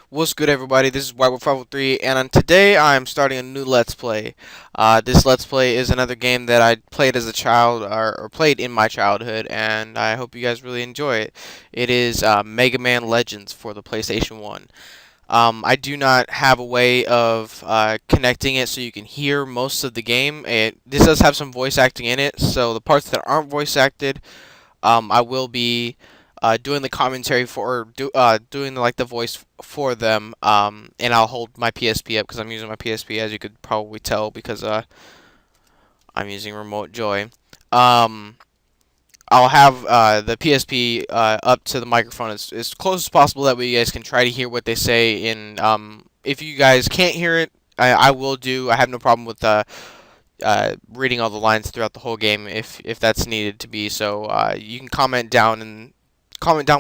What's good, everybody? This is Whitewood503, and today I'm starting a new Let's Play. This Let's Play is another game that I played as a child, or played in my childhood, and I hope you guys really enjoy it. It is Mega Man Legends for the PlayStation 1. I do not have a way of connecting it so you can hear most of the game. This does have some voice acting in it, so the parts that aren't voice acted, I will be doing the commentary for, doing the voice for them, and I'll hold my PSP up because I'm using my PSP, as you could probably tell, because I'm using Remote Joy. Um, I'll have the PSP up to the microphone as close as possible. That way you guys can try to hear what they say. And if you guys can't hear it, I will do. I have no problem with reading all the lines throughout the whole game if that's needed to be. So you can comment down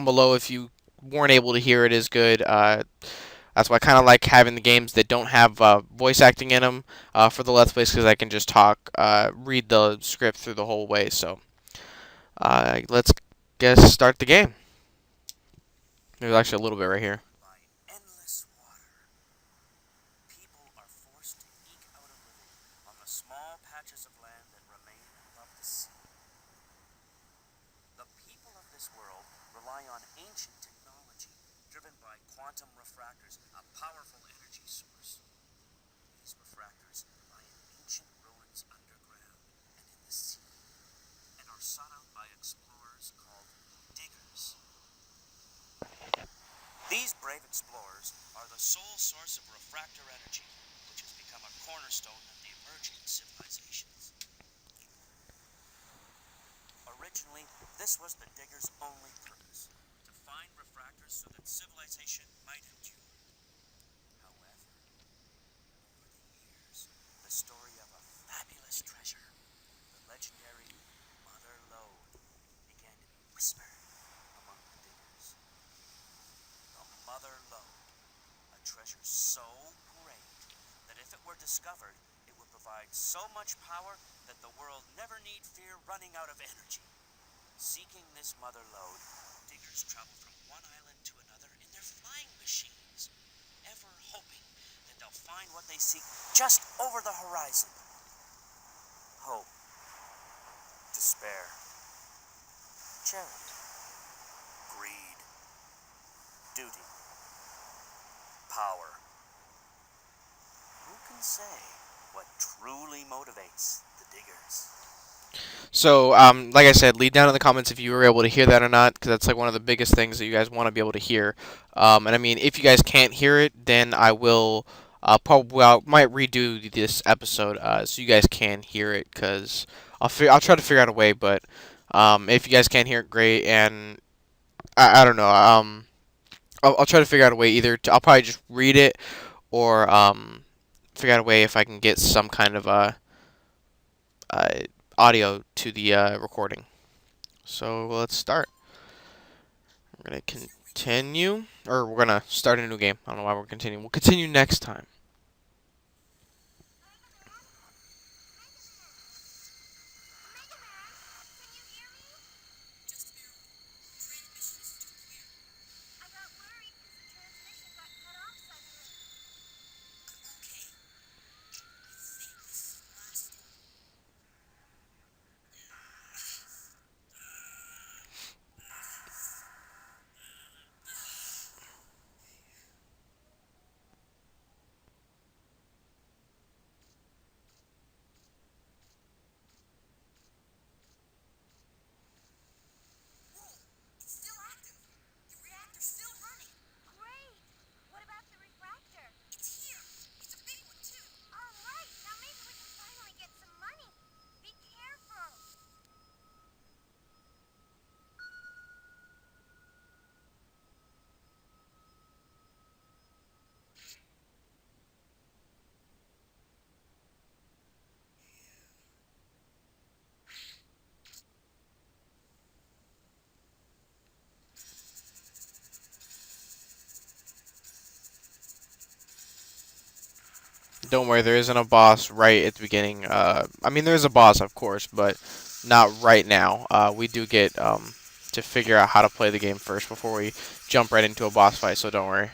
below if you weren't able to hear it as good. That's why I kind of like having the games that don't have voice acting in them for the Let's Plays, because I can just read the script through the whole way. So let's start the game. There's actually a little bit right here. By endless water, people are forced to eke out a living on the small patches of land that remain above the sea. The people of this world rely on ancient technology driven by quantum refractors, a powerful energy source. These refractors lie in ancient ruins underground and in the sea, and are sought out by explorers called diggers. These brave explorers are the sole source of refractor energy, which has become a cornerstone of the emerging civilizations. Originally, this was the diggers' only purpose, to find refractors so that civilization might endure. However, over the years, the story of a fabulous treasure, the legendary Mother Lode, began to be whispered among the diggers. The Mother Lode, a treasure so great that if it were discovered, it would provide so much power that the world never need fear running out of energy. Seeking this Mother Lode, diggers travel from one island to another in their flying machines, ever hoping that they'll find what they seek just over the horizon. Hope, despair, charity, greed, duty, power. Who can say what truly motivates the diggers? So, like I said, leave down in the comments if you were able to hear that or not, because that's like one of the biggest things that you guys want to be able to hear. And I mean, if you guys can't hear it, then I will might redo this episode so you guys can hear it, because I'll try to figure out a way. But if you guys can't hear it, great. And I don't know. I'll try to figure out a way. I'll probably just read it, or figure out a way if I can get some kind of uh, audio to the recording. So let's start. We're gonna continue, or we're gonna start a new game. I don't know why we're continuing. We'll continue next time. Just barely. Transmission is still clear. I got worried because the transmission got cut off suddenly. I'm okay. I think this is the last one. Whoa, it's still active. The reactor's still running. Great! What about the refractor? It's here. It's a big one, too. All right, now maybe we can finally get some money. Be careful. Don't worry, there isn't a boss right at the beginning. I mean, there's a boss, of course, but not right now. We do get to figure out how to play the game first before we jump right into a boss fight. So don't worry.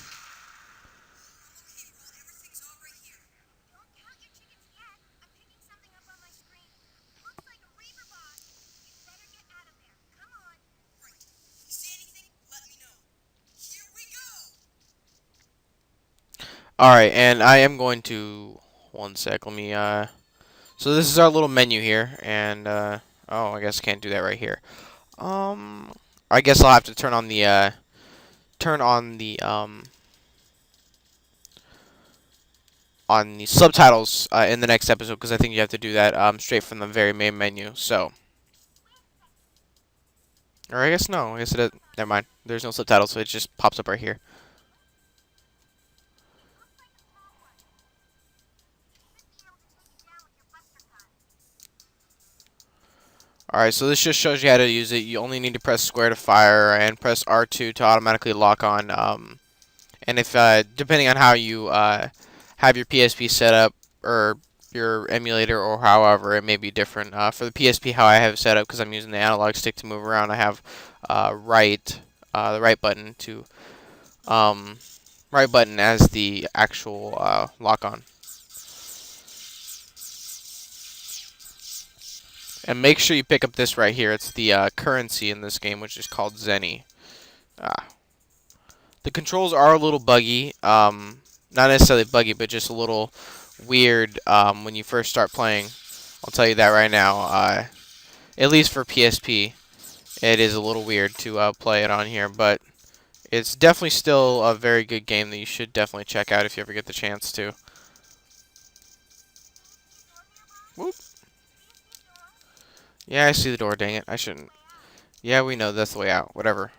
All right, and I am going to one sec. Let me. So this is our little menu here, and oh, I guess I can't do that right here. Um, I guess I'll have to turn on the subtitles in the next episode because I think you have to do that straight from the very main menu. So, or I guess no. I guess it is. Never mind. There's no subtitles, so it just pops up right here. Alright, so this just shows you how to use it. You only need to press square to fire and press R2 to automatically lock on. And if depending on how you have your PSP set up or your emulator or however it may be different. For the PSP, how I have it set up because I'm using the analog stick to move around, I have the right button to um, right button as the actual lock on. And make sure you pick up this right here. It's the currency in this game, which is called Zenny. Ah. The controls are a little buggy. Not necessarily buggy, but just a little weird when you first start playing. I'll tell you that right now. At least for PSP, it is a little weird to play it on here, but it's definitely still a very good game that you should definitely check out if you ever get the chance to. Whoop. Yeah, I see the door, dang it. I shouldn't. Yeah, we know that's the way out. Whatever.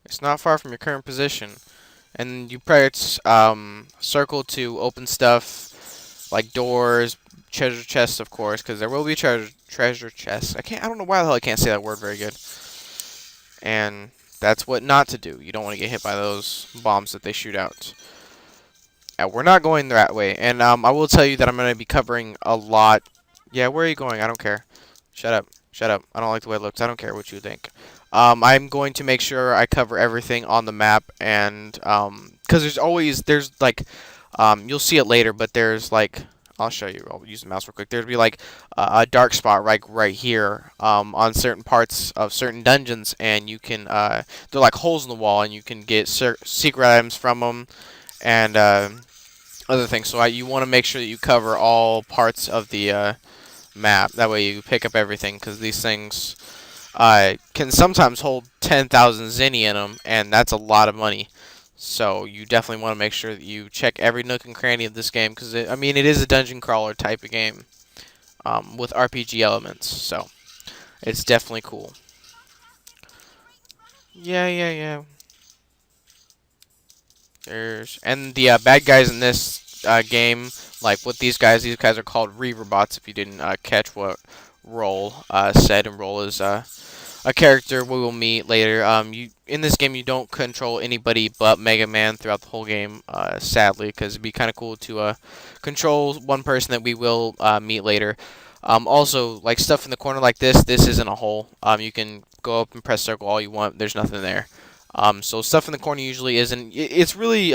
It's not far from your current position. And you press circle to open stuff like doors, treasure chests, of course, because there will be treasure chests. I don't know why the hell I can't say that word very good. And that's what not to do. You don't want to get hit by those bombs that they shoot out. We're not going that way. And I will tell you that I'm going to be covering a lot. Yeah, where are you going? I don't care. Shut up. Shut up. I don't like the way it looks. I don't care what you think. I'm going to make sure I cover everything on the map, and because there's like you'll see it later, but there's like I'll show you. I'll use the mouse real quick. There'd be like a dark spot right here on certain parts of certain dungeons, and you can they're like holes in the wall, and you can get secret items from them and other things. So you want to make sure that you cover all parts of the map. That way you pick up everything, because these things can sometimes hold 10,000 zenny in them, and that's a lot of money. So you definitely want to make sure that you check every nook and cranny of this game, because I mean, it is a dungeon crawler type of game with RPG elements. So it's definitely cool. Yeah, yeah, yeah. And the bad guys in this game, like with these guys are called Reaver bots. If you didn't catch what Roll said, and Roll is a character we will meet later. You in this game you don't control anybody but Mega Man throughout the whole game, sadly, because it'd be kind of cool to control one person that we will meet later. Also, like stuff in the corner like this isn't a hole. You can go up and press circle all you want. There's nothing there. So stuff in the corner usually isn't. It's really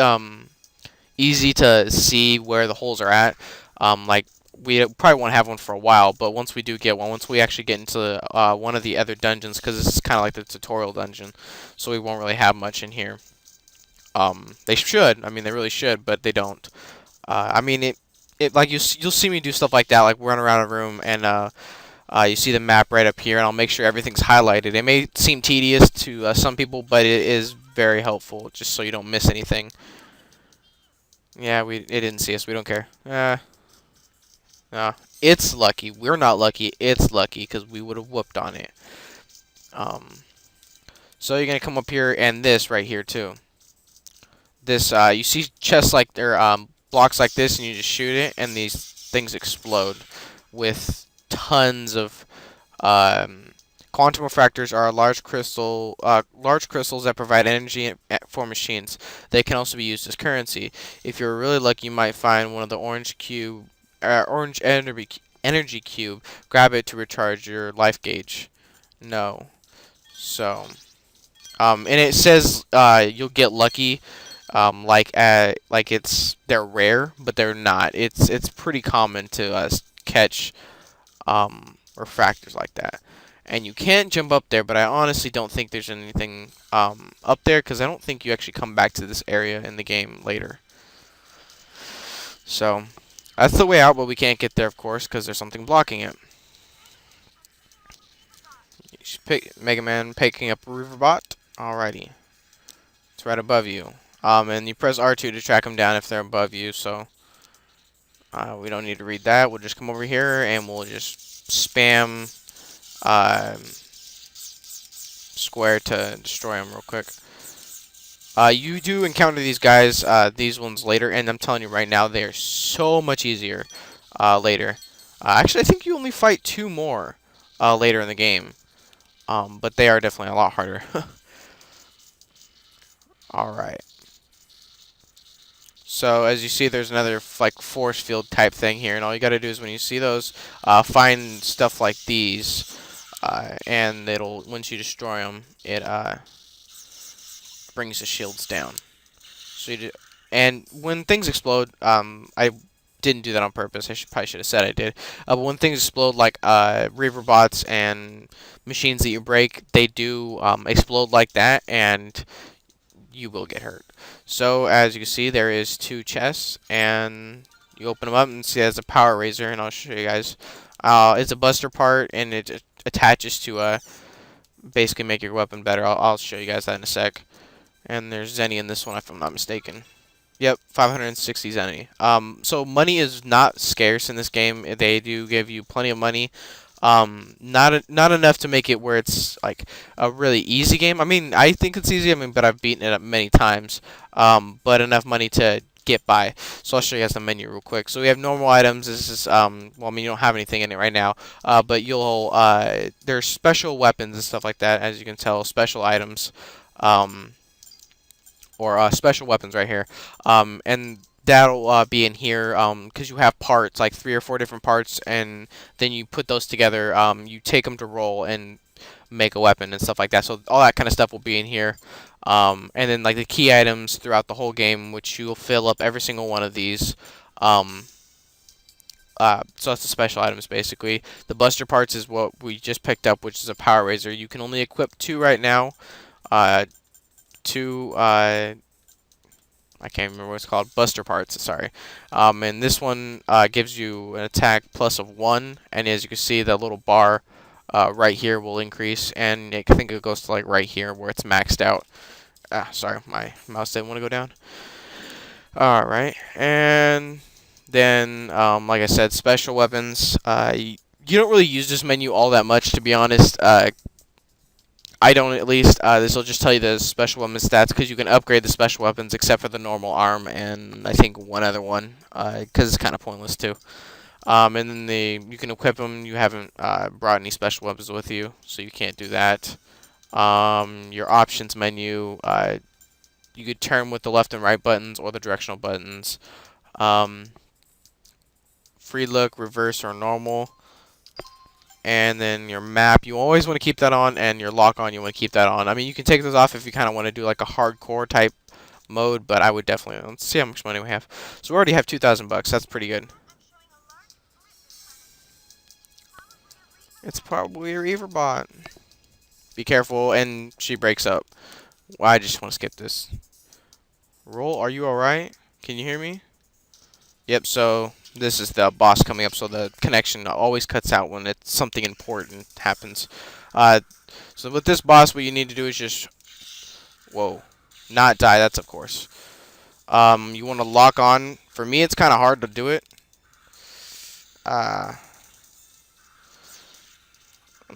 easy to see where the holes are at. Like we probably won't have one for a while, but once we do get one, once we actually get into one of the other dungeons, because this is kind of like the tutorial dungeon, so we won't really have much in here. They should. I mean, they really should, but they don't. I mean, it like you'll see me do stuff like that, like run around a room and you see the map right up here, and I'll make sure everything's highlighted. It may seem tedious to some people, but it is very helpful, just so you don't miss anything. Yeah, it didn't see us. We don't care. It's lucky. We're not lucky. It's lucky because we would have whooped on it. Um, so you're gonna come up here and this right here too. This you see chests like they're blocks like this, and you just shoot it, and these things explode with tons of quantum refractors are large crystals that provide energy for machines. They can also be used as currency. If you're really lucky, you might find one of the orange energy cube. Grab it to recharge your life gauge. No. So, and it says you'll get lucky. Like they're rare, but they're not. It's pretty common to catch refractors like that. And you can't jump up there, but I honestly don't think there's anything up there, because I don't think you actually come back to this area in the game later. So that's the way out, but we can't get there, of course, because there's something blocking it. You should pick Mega Man picking up Riverbot. Alrighty, it's right above you. And you press R2 to track them down if they're above you. So we don't need to read that. We'll just come over here and we'll just spam square to destroy them real quick. You do encounter these guys, these ones later, and I'm telling you right now, they are so much easier later. Actually, I think you only fight 2 more later in the game, but they are definitely a lot harder. All right. So as you see, there's another like force field type thing here, and all you got to do is when you see those, find stuff like these, and it'll once you destroy them, it brings the shields down. So you do, and when things explode, I didn't do that on purpose. Probably should have said I did. But when things explode, like Reaver bots and machines that you break, they do explode like that, and you will get hurt. So as you can see, there is 2 chests, and you open them up and see there's a power razor, and I'll show you guys. It's a buster part, and it attaches to basically make your weapon better. I'll show you guys that in a sec. And there's Zenny in this one, if I'm not mistaken. Yep, 560 Zenny. So money is not scarce in this game. They do give you plenty of money. Not enough to make it where it's like a really easy game. I mean, I think it's easy. I mean, but I've beaten it up many times. But enough money to get by. So I'll show you guys the menu real quick. So we have normal items. This is well, I mean, you don't have anything in it right now. But you'll there's special weapons and stuff like that. As you can tell, special items. Or special weapons right here, and that'll be in here because you have parts like 3 or 4 different parts, and then you put those together. You take them to roll and make a weapon and stuff like that. So all that kind of stuff will be in here, and then like the key items throughout the whole game, which you'll fill up every single one of these. So that's the special items basically. The buster parts is what we just picked up, which is a power razor. You can only equip 2 right now. 2 I can't remember what it's called, buster parts, sorry. And this one gives you an attack plus of 1, and as you can see, the little bar right here will increase, and I think it goes to like right here where it's maxed out. Sorry, my mouse didn't want to go down. Alright, and then, like I said, special weapons. You don't really use this menu all that much, to be honest. I don't, at least. This will just tell you the special weapon stats because you can upgrade the special weapons except for the normal arm and I think one other one because it's kind of pointless too. And then you can equip them. You haven't brought any special weapons with you, so you can't do that. Your options menu, you could turn with the left and right buttons or the directional buttons. Free look, reverse, or normal. And then your map, you always want to keep that on, and your lock on, you want to keep that on. I mean, you can take those off if you kind of want to do like a hardcore type mode, but I would definitely. Let's see how much money we have. So we already have 2,000 bucks. That's pretty good. It's probably a Reaver bot. Be careful, and she breaks up. Well, I just want to skip this. Roll, are you alright? Can you hear me? Yep, so this is the boss coming up, so the connection always cuts out when it's something important happens. So with this boss, what you need to do is just, whoa, not die, that's of course. You want to lock on. For me, it's kind of hard to do it. Let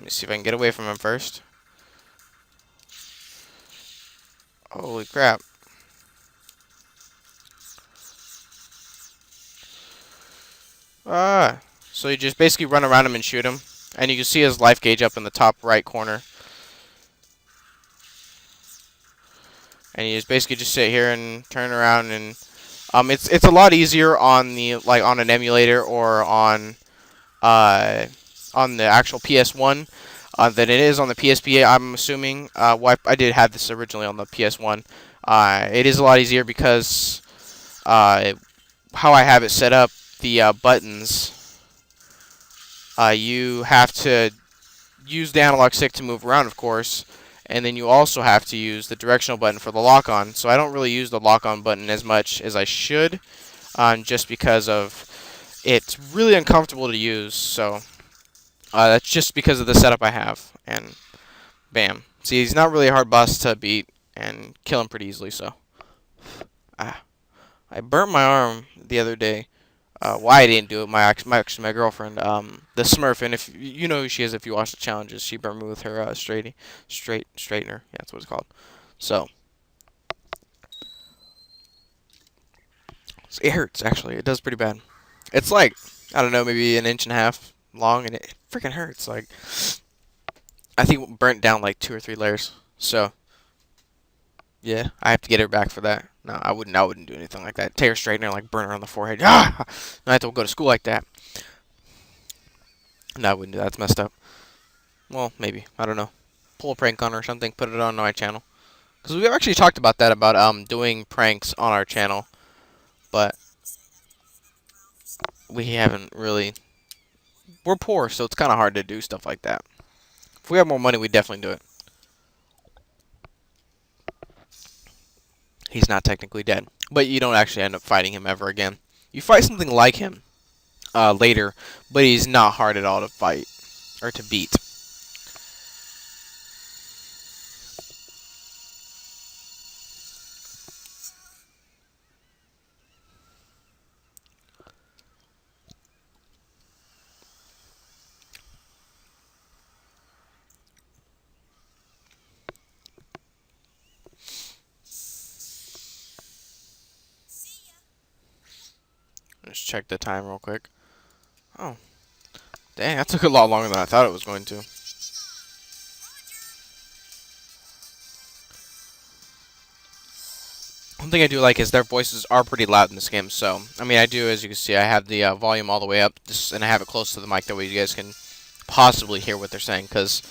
me see if I can get away from him first. Holy crap. So you just basically run around him and shoot him. And you can see his life gauge up in the top right corner. And you just basically just sit here and turn around and it's a lot easier on the on an emulator or on the actual PS1 than it is on the PSP. I'm assuming. Well, I did have this originally on the PS1. It is a lot easier because how I have it set up, the buttons, you have to use the analog stick to move around, of course, and then you also have to use the directional button for the lock-on. So I don't really use the lock-on button as much as I should. just because of it's really uncomfortable to use. So that's just because of the setup I have. And bam. See, he's not really a hard boss to beat and kill him pretty easily. So ah, I burnt my arm the other day. Why I didn't do it? My girlfriend, the Smurf, and if you know who she is, if you watch the challenges, she burned me with her straightener. Yeah, that's what it's called. So it hurts actually. It does pretty bad. It's like I don't know, maybe an inch and a half long, and it freaking hurts. Like I think it burnt down like 2 or 3 layers. So yeah, I have to get her back for that. No, I wouldn't. I wouldn't do anything like that. Take her straightener, like burn her on the forehead. Ah! I have to go to school like that. No, I wouldn't do that. That's messed up. Well, maybe. I don't know. Pull a prank on her or something. Put it on my channel. Because we've actually talked about that, about doing pranks on our channel. But we haven't really. We're poor, so it's kind of hard to do stuff like that. If we had more money, we'd definitely do it. He's not technically dead. But you don't actually end up fighting him ever again. You fight something like him later, but he's not hard at all to fight or to beat. Let's check the time real quick. Oh, dang, that took a lot longer than I thought it was going to. One thing I do like is their voices are pretty loud in this game. So, I mean, I do, as you can see, I have the volume all the way up, just, and I have it close to the mic. That way you guys can possibly hear what they're saying. Because,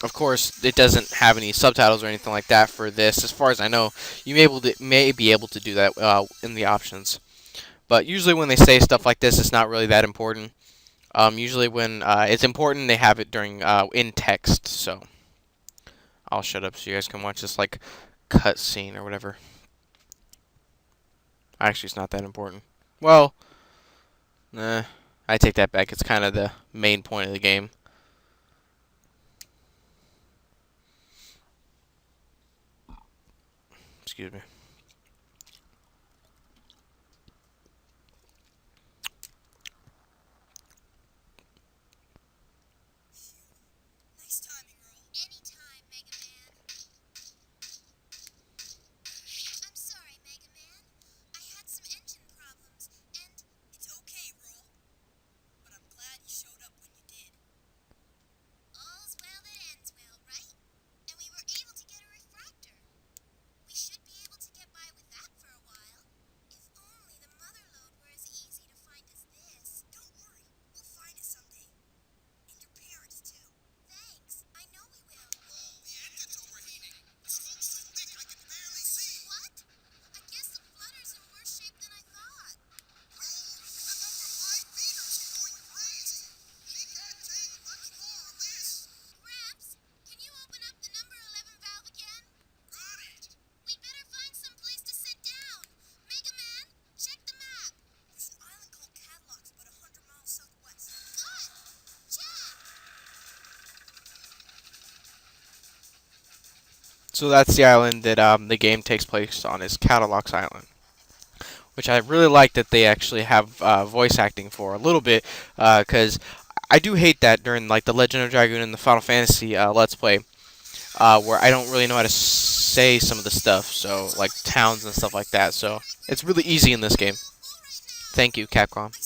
of course, it doesn't have any subtitles or anything like that for this. As far as I know, you may be able to do that in the options. But usually when they say stuff like this, it's not really that important. Usually when it's important, they have it during in text. So I'll shut up so you guys can watch this like cut scene or whatever. Actually, it's not that important. Well, I take that back. It's kind of the main point of the game. Excuse me. Nice timing, Earl. Anytime, Mega Man. I'm sorry, Mega Man. I had some engine problems, and it's okay, Earl. But I'm glad you showed up when you did. All's well that ends well, right? And we were able to get a refractor. We should be able to get by with that for a while. If only the mother lode were as easy to find as this. Don't worry, we'll find it someday. And your parents, too. Thanks, I know we will. Oh, the engine's overheating. The smoke's so thick I can barely see. What? I guess the flutter's in worse shape than I thought. Oh, the number 5 feeder's going crazy. She can't take much more of this. Gramps, can you open up the number 11 valve again? Got it. We'd better find some place to sit down. Mega Man, check the map. There's an island called Cadillac's about 100 miles southwest. Good. Check. So that's the island that the game takes place on, is Cadillac's Island, which I really like that they actually have voice acting for a little bit, because I do hate that during like the Legend of Dragoon and the Final Fantasy Let's Play, where I don't really know how to say some of the stuff, so like towns and stuff like that. So it's really easy in this game. Thank you, Capcom.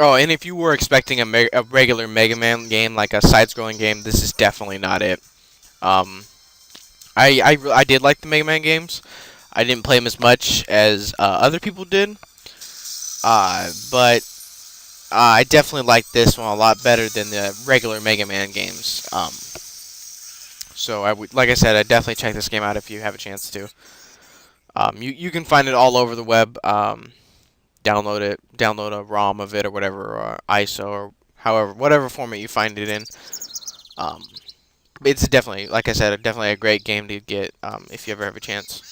Oh, and if you were expecting a regular Mega Man game, like a side-scrolling game, this is definitely not it. Um, I did like the Mega Man games. I didn't play them as much as other people did, but I definitely like this one a lot better than the regular Mega Man games. So I would, like I said, I definitely check this game out if you have a chance to. You can find it all over the web. Download it, download a ROM of it or whatever, or ISO or however, whatever format you find it in. Um, it's definitely, like I said, definitely a great game to get if you ever have a chance.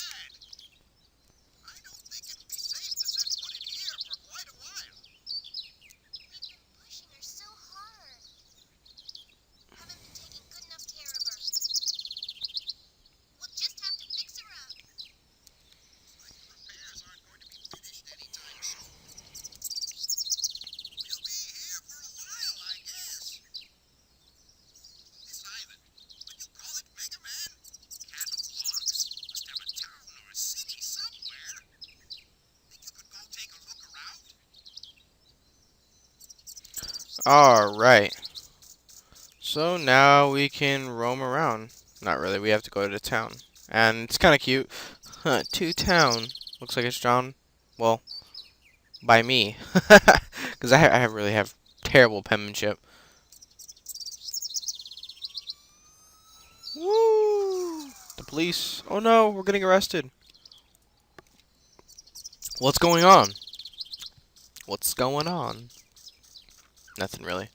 Alright. So now we can roam around. Not really, we have to go to town. And it's kind of cute. Huh, to town. Looks like it's drawn, well, by me. Because I really have terrible penmanship. Woo! The police. Oh no, we're getting arrested. What's going on? What's going on? Nothing really.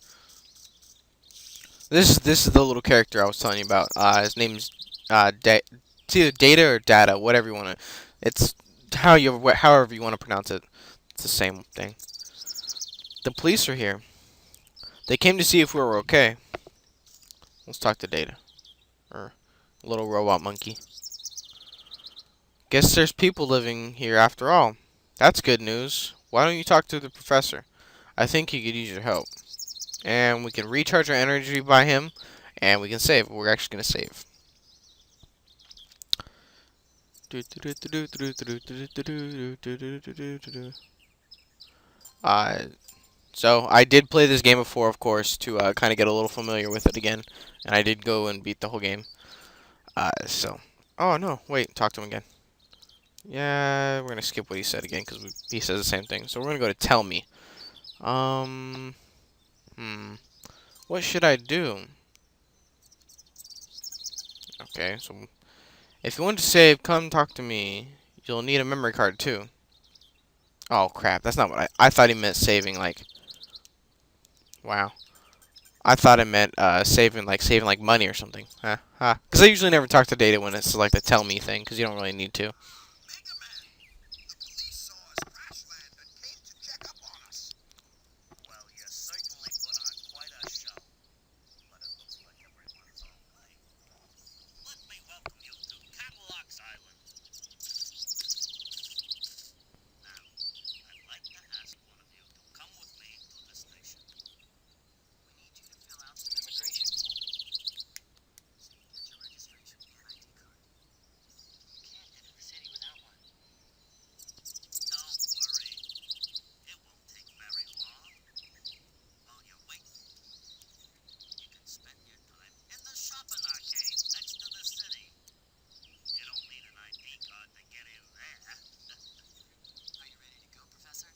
This is the little character I was telling you about. His name's it's either Data or Data, whatever you want to. It's however you want to pronounce it. It's the same thing. The police are here. They came to see if we were okay. Let's talk to Data, or little robot monkey. Guess there's people living here after all. That's good news. Why don't you talk to the professor? I think he could use your help. And we can recharge our energy by him, and we can save. We're actually going to save. Uh, so I did play this game before, of course, to kind of get a little familiar with it again, and I did go and beat the whole game. So, oh no, wait, talk to him again. Yeah, we're gonna skip what he said again because he says the same thing. So we're gonna go to tell me. Um, what should I do? Okay, so if you want to save, come talk to me. You'll need a memory card too. Oh crap, that's not what I thought he meant saving like. Wow. I thought it meant saving like money or something. Huh? Huh? Because I usually never talk to Data when it's like the tell me thing, because you don't really need to. MegaMan, the police saw us crash land and came to check up on us. Well, you certainly put on quite a show. But it looks like everyone's all right. Let me welcome you to Cadillac's Island. Now, I'd like to ask one of you to come with me to the station. We need you to fill out some immigration forms. So you get your registration and ID card. You can't enter the city without one. Don't worry. It won't take very long. While you're waiting, you can spend your time in the shopping arcade next to the city. You don't need an ID card to get in there. Are you ready to go, Professor?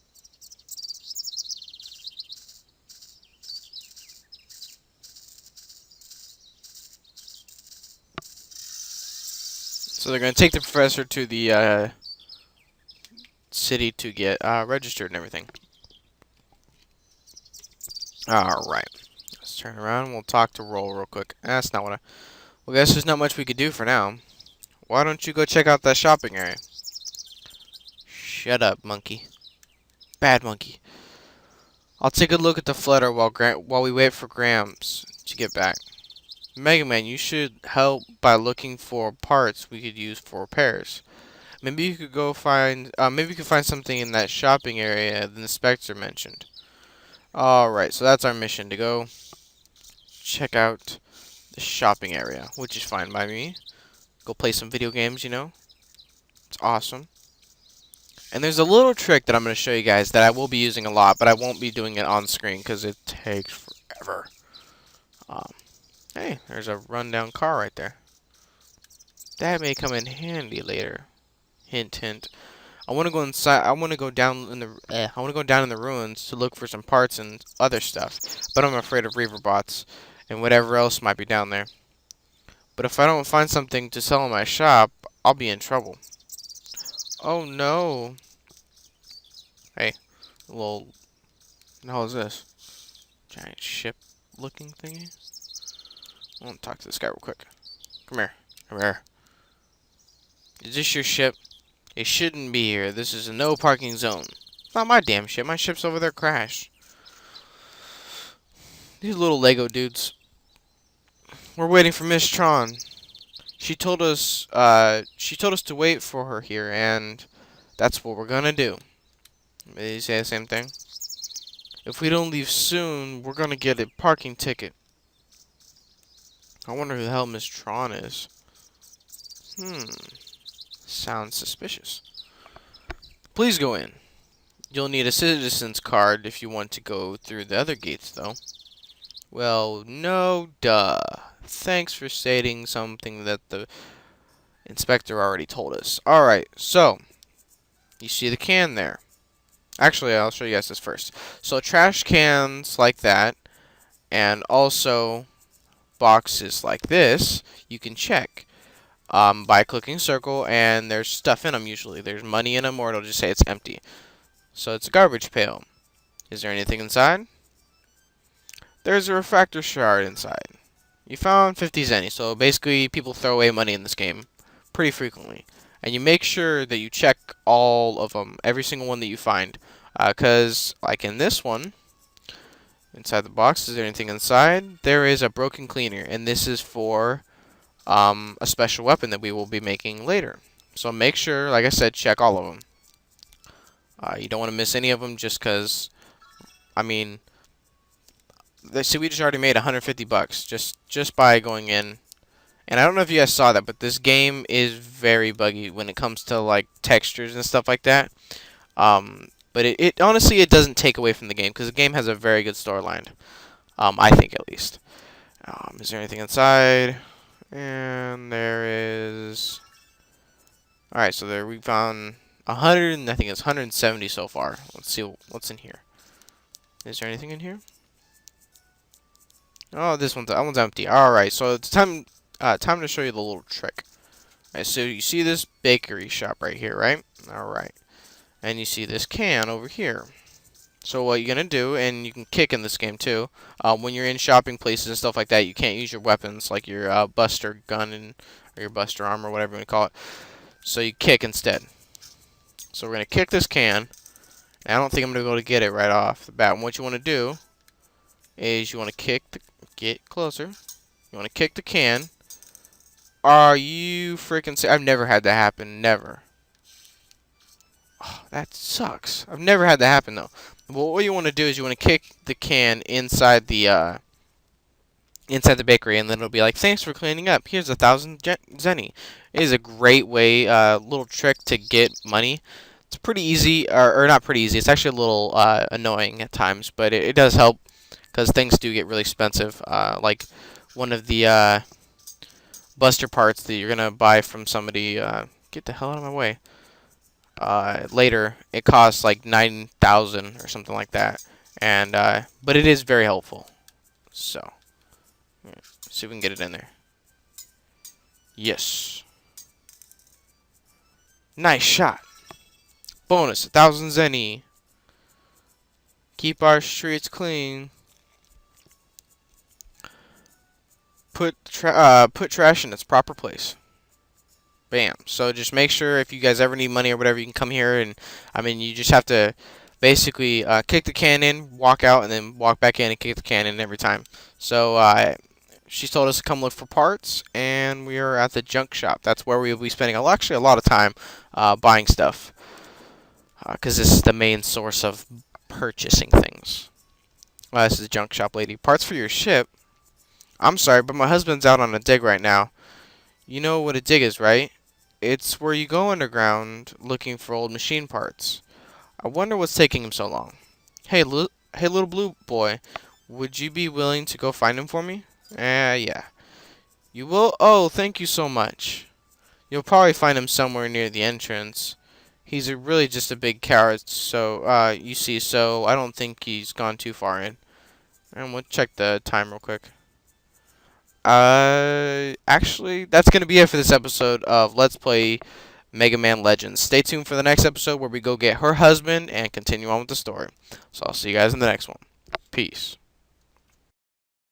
So they're gonna take the professor to the city to get registered and everything. All right. Let's turn around. We'll talk to Roll real quick. That's not what I. Well, guess there's not much we could do for now. Why don't you go check out that shopping area? Shut up, monkey. Bad monkey. I'll take a look at the flutter while we wait for Gramps to get back. Mega Man, you should help by looking for parts we could use for repairs. Maybe you could maybe you could find something in that shopping area the inspector mentioned. Alright, so that's our mission, to go check out the shopping area, which is fine by me. Go play some video games, you know. It's awesome. And there's a little trick that I'm going to show you guys that I will be using a lot, but I won't be doing it on screen because it takes forever. Hey, there's a rundown car right there. That may come in handy later. Hint, hint. I want to go inside. I want to go down in the. I want to go down in the ruins to look for some parts and other stuff. But I'm afraid of Reaver bots and whatever else might be down there. But if I don't find something to sell in my shop, I'll be in trouble. Oh no! Hey, little. What the hell is this? Giant ship-looking thingy. I want to talk to this guy real quick. Come here. Come here. Is this your ship? It shouldn't be here. This is a no parking zone. It's not my damn ship. My ship's over there crashed. These little Lego dudes. We're waiting for Miss Tron. She told us to wait for her here, and that's what we're gonna do. Did you say the same thing? If we don't leave soon, we're gonna get a parking ticket. I wonder who the hell Miss Tron is. Sounds suspicious. Please go in. You'll need a citizen's card if you want to go through the other gates, though. Well, no, duh. Thanks for stating something that the inspector already told us. Alright, so, you see the can there. Actually, I'll show you guys this first. So, trash cans like that, and also boxes like this, you can check by clicking circle, and there's stuff in them usually. There's money in them, or it'll just say it's empty. So, it's a garbage pail. Is there anything inside? There's a refractor shard inside. You found 50 zenny, so basically people throw away money in this game pretty frequently. And you make sure that you check all of them, every single one that you find. Because, like in this one, inside the box, is there anything inside? There is a broken cleaner, and this is for a special weapon that we will be making later. So make sure, like I said, check all of them. You don't want to miss any of them just because, I mean, see, we just already made 150 bucks just by going in. And I don't know if you guys saw that, but this game is very buggy when it comes to like textures and stuff like that. But it honestly it doesn't take away from the game because the game has a very good storyline. I think at least. Is there anything inside? And there is. All right, so there we found 100. And I think it's 170 so far. Let's see what's in here. Is there anything in here? Oh, that one's empty. All right, so it's time to show you the little trick. All right, so you see this bakery shop right here, right? All right, and you see this can over here. So what you're gonna do, and you can kick in this game too. When you're in shopping places and stuff like that, you can't use your weapons like your Buster gun or your Buster arm or whatever you want to call it. So you kick instead. So we're gonna kick this can. And I don't think I'm gonna be able to get it right off the bat. And what you want to do is you want to get closer. You want to kick the can. Are you freaking serious? I've never had that happen. Never. Oh, that sucks. I've never had that happen though. Well, what you want to do is you want to kick the can inside the bakery, and then it'll be like, "Thanks for cleaning up. Here's 1,000 zenny." It is a great way, little trick to get money. It's pretty easy, or not pretty easy. It's actually a little annoying at times, but it does help because things do get really expensive. Like one of the Buster parts that you're gonna buy from somebody. Get the hell out of my way. Later, it costs like 9,000 or something like that, and but it is very helpful. So, see if we can get it in there. Yes, nice shot. Bonus 1,000 zenny. Keep our streets clean. Put trash in its proper place. Bam. So just make sure if you guys ever need money or whatever, you can come here, and I mean you just have to basically kick the can in, walk out, and then walk back in and kick the can in every time. So she's told us to come look for parts, and we are at the junk shop. That's where we will be spending actually a lot of time buying stuff, because this is the main source of purchasing things. This is the junk shop lady. Parts for your ship. I'm sorry, but my husband's out on a dig right now. You know what a dig is, right? It's where you go underground looking for old machine parts. I wonder what's taking him so long. Hey, little blue boy, would you be willing to go find him for me? Yeah. You will? Oh, thank you so much. You'll probably find him somewhere near the entrance. He's really just a big carrot, so, you see, so I don't think he's gone too far in. And we'll check the time real quick. Actually, that's going to be it for this episode of Let's Play Mega Man Legends. Stay tuned for the next episode where we go get her husband and continue on with the story. So I'll see you guys in the next one. Peace.